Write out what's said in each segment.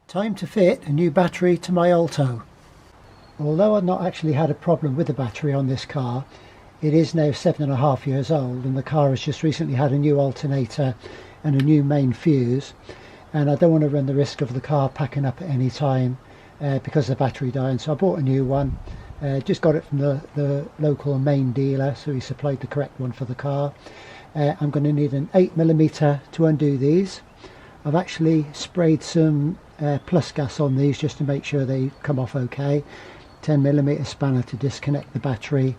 Time to fit a new battery to my Alto. Although I've not actually had a problem with the battery on this car, it is now 7.5 years old and the car has just recently had a new alternator and a new main fuse, and I don't want to run the risk of the car packing up at any time because of the battery dying, so I bought a new one. Just got it from the local main dealer, so he supplied the correct one for the car. I'm going to need an 8mm to undo these. I've actually sprayed some plus gas on these just to make sure they come off okay. 10mm spanner to disconnect the battery.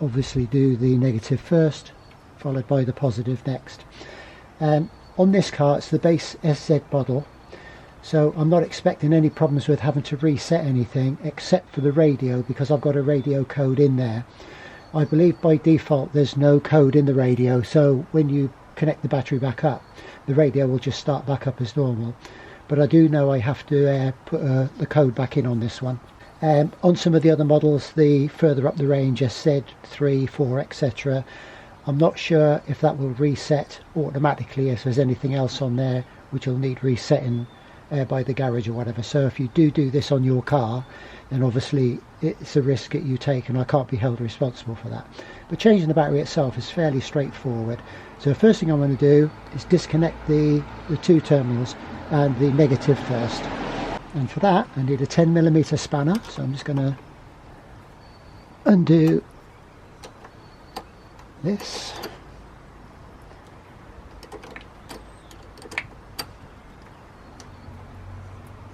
Obviously do the negative first, followed by the positive next. On this car it's the base SZ model, so I'm not expecting any problems with having to reset anything except for the radio, because I've got a radio code in there. I believe by default there's no code in the radio, so when you connect the battery back up, the radio will just start back up as normal. But I do know I have to put the code back in on this one. On some of the other models, the further up the range, SZ, 3, 4, etc., I'm not sure if that will reset automatically if there's anything else on there which will need resetting by the garage or whatever. So if you do this on your car, then obviously it's a risk that you take and I can't be held responsible for that. But changing the battery itself is fairly straightforward. So the first thing I'm going to do is disconnect the two terminals and the negative first. And for that I need a 10mm spanner, so I'm just going to undo this.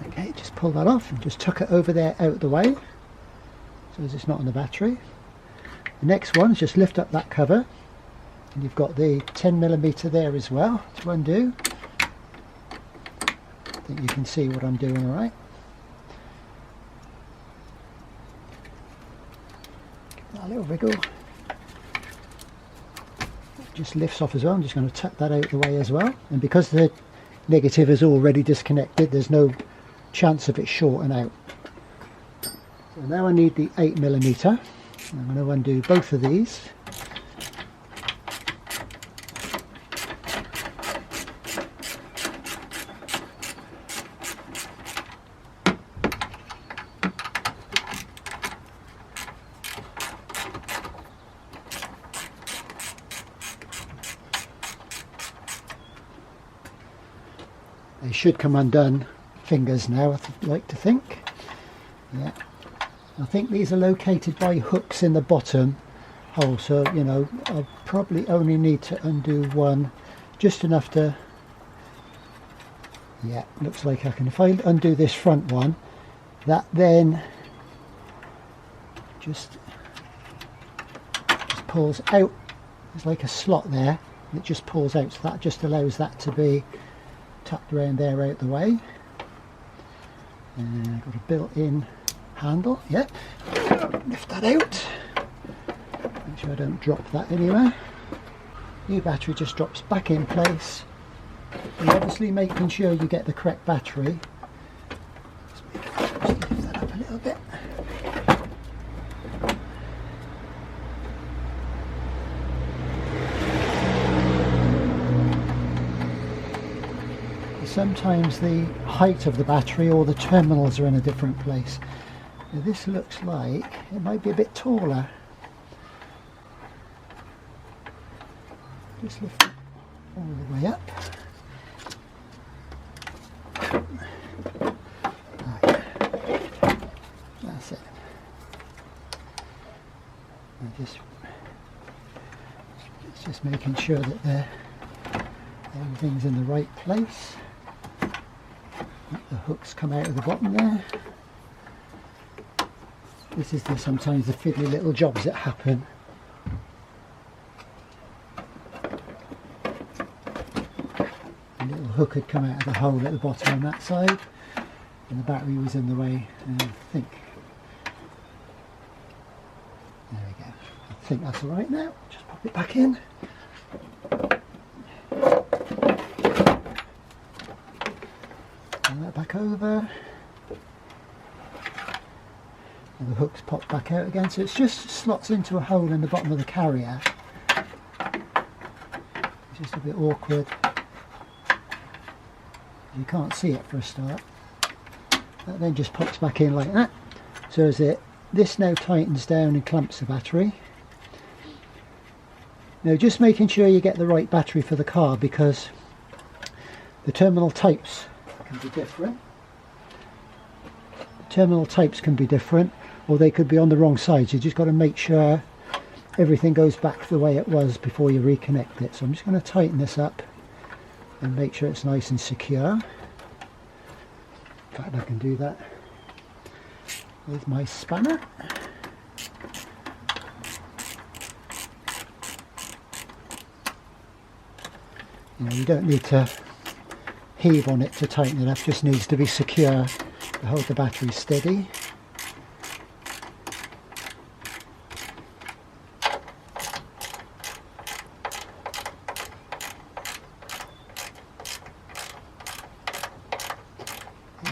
Okay, just pull that off and just tuck it over there out of the way so as it's not on the battery. The next one is just lift up that cover and you've got the 10mm there as well to undo. I think you can see what I'm doing all right. Give that a little wriggle. Just lifts off as well. I'm just going to tuck that out of the way as well, and because the negative is already disconnected there's no chance of it shorting out. So now I need the 8mm. I'm going to undo both of these. They should come undone fingers now, I'd like to think. Yeah, I think these are located by hooks in the bottom hole, so you know I'll probably only need to undo one, just enough to, yeah, looks like I can. If I undo this front one, that then just pulls out. There's like a slot there and it just pulls out, so that just allows that to be tucked around there out the way. And I've got a built-in handle. Yeah, lift that out, make sure I don't drop that anywhere. New battery just drops back in place. And obviously making sure you get the correct battery. Just lift that up a little bit. Sometimes the height of the battery or the terminals are in a different place. Now this looks like it might be a bit taller. Just lift it all the way up. Right. That's it. And just making sure that everything's in the right place. The hooks come out of the bottom there. This is sometimes the fiddly little jobs that happen. A little hook had come out of the hole at the bottom on that side, and the battery was in the way. And I think think that's all right now. Just pop it back in. Turn that back over. And the hook's popped back out again, so it just slots into a hole in the bottom of the carrier. It's just a bit awkward. You can't see it for a start. That then just pops back in like that. So as this now tightens down and clamps the battery. Now just making sure you get the right battery for the car, because the terminal types can be different. The terminal types can be different, or they could be on the wrong side. So you just got to make sure everything goes back the way it was before you reconnect it. So I'm just going to tighten this up and make sure it's nice and secure. In fact, I can do that with my spanner. You don't need to heave on it to tighten it up, just needs to be secure to hold the battery steady.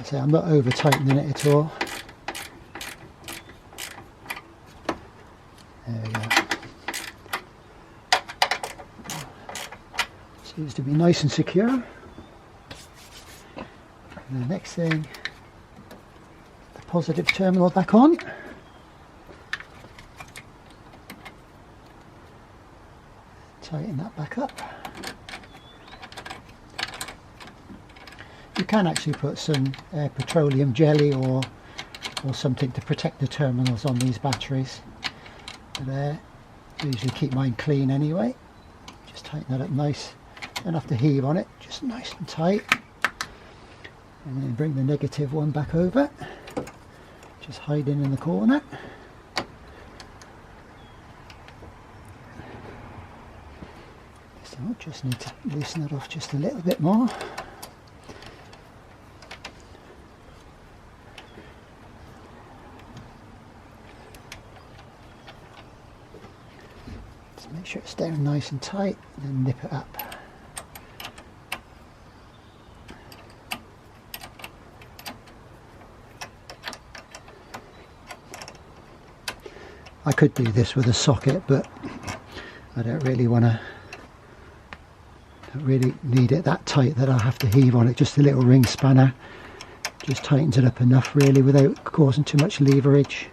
So I'm not over tightening it at all. There we go. Seems to be nice and secure. And the next thing, the positive terminal back on. Tighten that back up. You can actually put some petroleum jelly or something to protect the terminals on these batteries. But I usually keep mine clean anyway. Just tighten that up nice. Don't have to heave on it, just nice and tight. And then bring the negative one back over. Just hiding in the corner. So I just need to loosen it off just a little bit more. Make sure it's down nice and tight, and then nip it up. I could do this with a socket, but I don't really need it that tight that I'll have to heave on it. Just a little ring spanner just tightens it up enough really without causing too much leverage.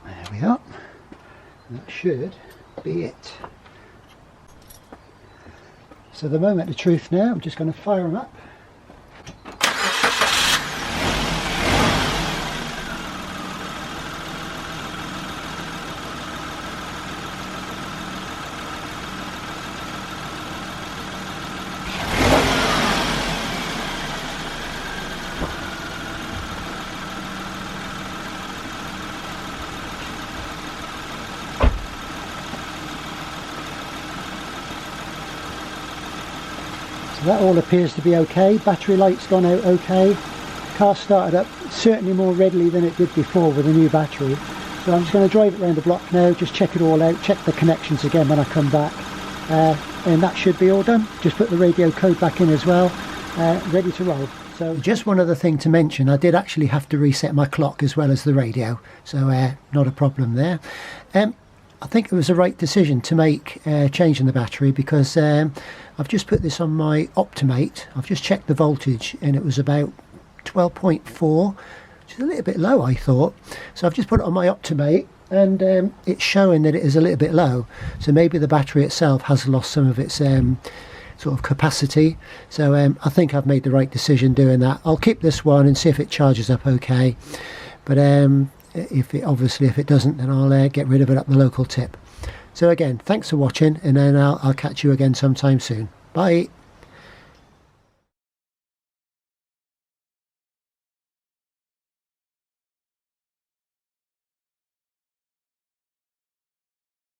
There we are. That should be it. So the moment of truth now, I'm just going to fire them up. So that all appears to be okay. Battery light's gone out okay. Car started up certainly more readily than it did before with a new battery. So I'm just going to drive it around the block now, just check it all out, check the connections again when I come back. And that should be all done. Just put the radio code back in as well, ready to roll. So just one other thing to mention, I did actually have to reset my clock as well as the radio, so not a problem there. I think it was the right decision to make changing the battery, because I've just put this on my Optimate. I've just checked the voltage and it was about 12.4, which is a little bit low I thought. So I've just put it on my Optimate and it's showing that it is a little bit low. So maybe the battery itself has lost some of its sort of capacity. So I think I've made the right decision doing that. I'll keep this one and see if it charges up okay. But if it doesn't, then I'll get rid of it at the local tip. So again, thanks for watching, and then I'll catch you again sometime soon. Bye.